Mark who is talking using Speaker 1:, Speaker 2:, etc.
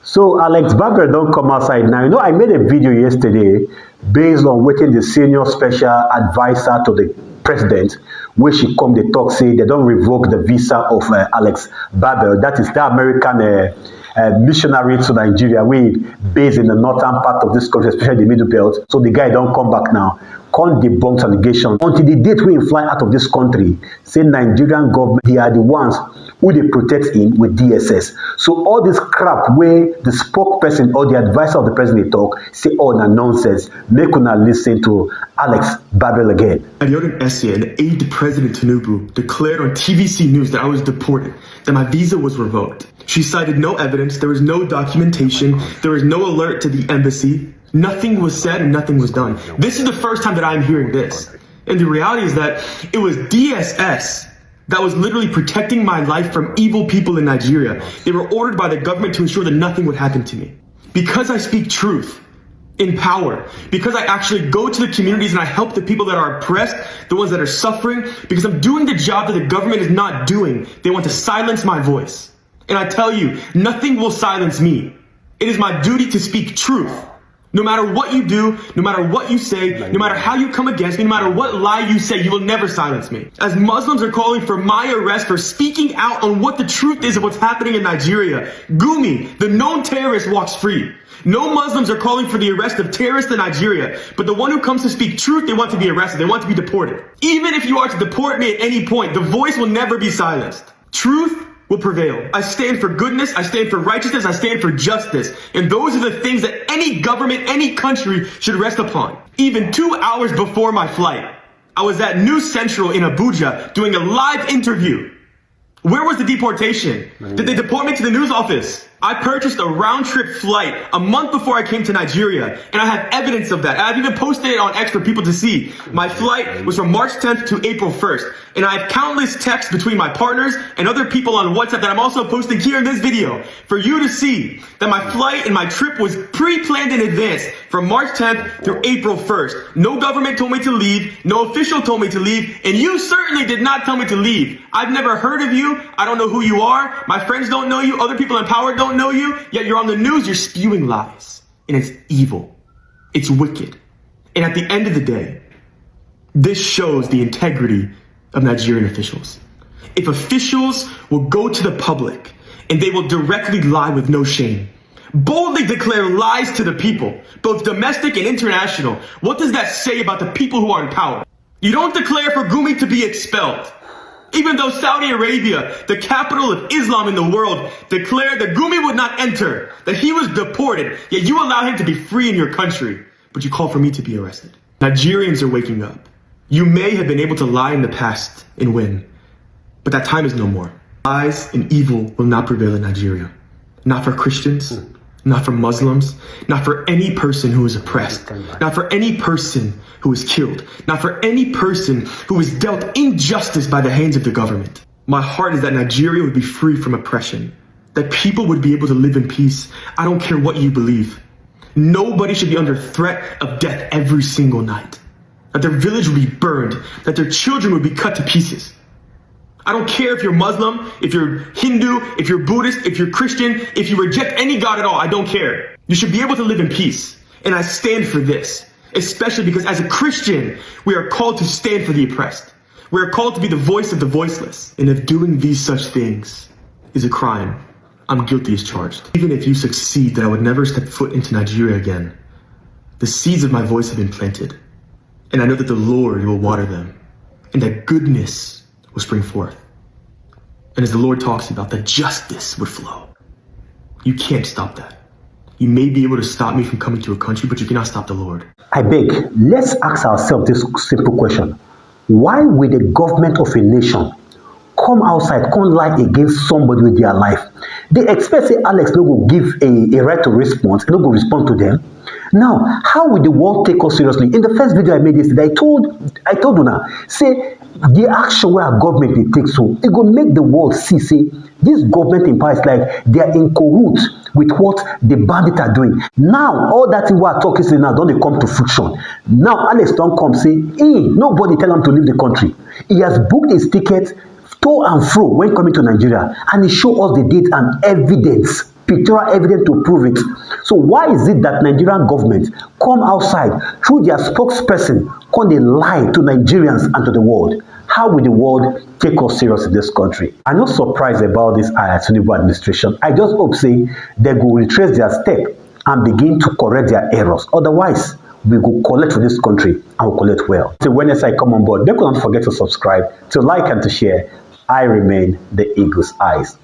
Speaker 1: So Alex Barbie don't come outside now. I made a video yesterday based on waiting the senior special advisor to the president, where she come the talk say they don't revoke the visa of Alex Barbie. That is the American missionary to Nigeria, we based in the northern part of this country, especially the middle belt. So the guy don't come back now. Can't debunk allegations until the date we fly out of this country. Say Nigerian government, they are the ones who they protect him with DSS. So all this crap where the spokesperson or the advisor of the president talk say all that nonsense. Make una listen to Alex Barbie again.
Speaker 2: An essay, an aide to President Tinubu declared on TVC News that I was deported, that my visa was revoked. She cited no evidence, there was no documentation, there was no alert to the embassy. Nothing was said and nothing was done. This is the first time that I'm hearing this. And the reality is that it was DSS that was literally protecting my life from evil people in Nigeria. They were ordered by the government to ensure that nothing would happen to me. Because I speak truth in power, because I actually go to the communities and I help the people that are oppressed, the ones that are suffering, because I'm doing the job that the government is not doing. They want to silence my voice. And I tell you, nothing will silence me. It is my duty to speak truth. No matter what you do, no matter what you say, no matter how you come against me, no matter what lie you say, you will never silence me. As Muslims are calling for my arrest for speaking out on what the truth is of what's happening in Nigeria, Gumi, the known terrorist, walks free. No Muslims are calling for the arrest of terrorists in Nigeria, but the one who comes to speak truth, they want to be arrested, they want to be deported. Even if you are to deport me at any point, the voice will never be silenced. Truth will prevail. I stand for goodness, I stand for righteousness, I stand for justice. And those are the things that any government, any country should rest upon. Even 2 hours before my flight, I was at News Central in Abuja doing a live interview. Where was the deportation? Did they deport me to the news office? I purchased a round-trip flight a month before I came to Nigeria, and I have evidence of that. I've even posted it on X for people to see. My flight was from March 10th to April 1st, and I have countless texts between my partners and other people on WhatsApp that I'm also posting here in this video for you to see that my flight and my trip was pre-planned in advance from March 10th through April 1st. No government told me to leave, no official told me to leave, and you certainly did not tell me to leave. I've never heard of you, I don't know who you are, my friends don't know you, other people in power don't know you, yet you're on the news, you're spewing lies. And it's evil. It's wicked. And at the end of the day, this shows the integrity of Nigerian officials. If officials will go to the public and they will directly lie with no shame, boldly declare lies to the people, both domestic and international, what does that say about the people who are in power? You don't declare for Gumi to be expelled. Even though Saudi Arabia, the capital of Islam in the world, declared that Gumi would not enter, that he was deported, yet you allow him to be free in your country, but you call for me to be arrested. Nigerians are waking up. You may have been able to lie in the past and win, but that time is no more. Lies and evil will not prevail in Nigeria. Not for Christians, not for Muslims, not for any person who is oppressed, not for any person who is killed, not for any person who is dealt injustice by the hands of the government. My heart is that Nigeria would be free from oppression, that people would be able to live in peace. I don't care what you believe. Nobody should be under threat of death every single night, that their village would be burned, that their children would be cut to pieces. I don't care if you're Muslim, if you're Hindu, if you're Buddhist, if you're Christian, if you reject any God at all, I don't care. You should be able to live in peace. And I stand for this, especially because as a Christian, we are called to stand for the oppressed. We are called to be the voice of the voiceless. And if doing these such things is a crime, I'm guilty as charged. Even if you succeed that I would never step foot into Nigeria again, the seeds of my voice have been planted. And I know that the Lord will water them, and that goodness will spring forth. And as the Lord talks about, that justice would flow. You can't stop that. You may be able to stop me from coming to a country, but you cannot stop the Lord.
Speaker 1: I beg, let's ask ourselves this simple question. Why will the government of a nation come outside, come lie against somebody with their life? They expect, say, Alex no go give a right to response, no go respond to them. Now, how will the world take us seriously? In the first video I made yesterday, I told you now, say, the action where our government they take so, it go make the world see, say, this government in power is like they are in cahoots with what the bandits are doing. Now, all that thing we are talking say now, don't they come to friction. Now, Alex don't come say, nobody tell him to leave the country. He has booked his ticket to and fro when coming to Nigeria, and he show us the date and evidence. pictorial evidence to prove it. So why is it that Nigerian government come outside through their spokesperson, come dey lie to Nigerians and to the world? How will the world take us serious in this country? I'm not surprised about this Tinubu administration. I just hope say they go retrace their step and begin to correct their errors. Otherwise, we go collect for this country and we collect well. So when I come on board, don't forget to subscribe, to like and to share. I remain the Eagle's Eyes.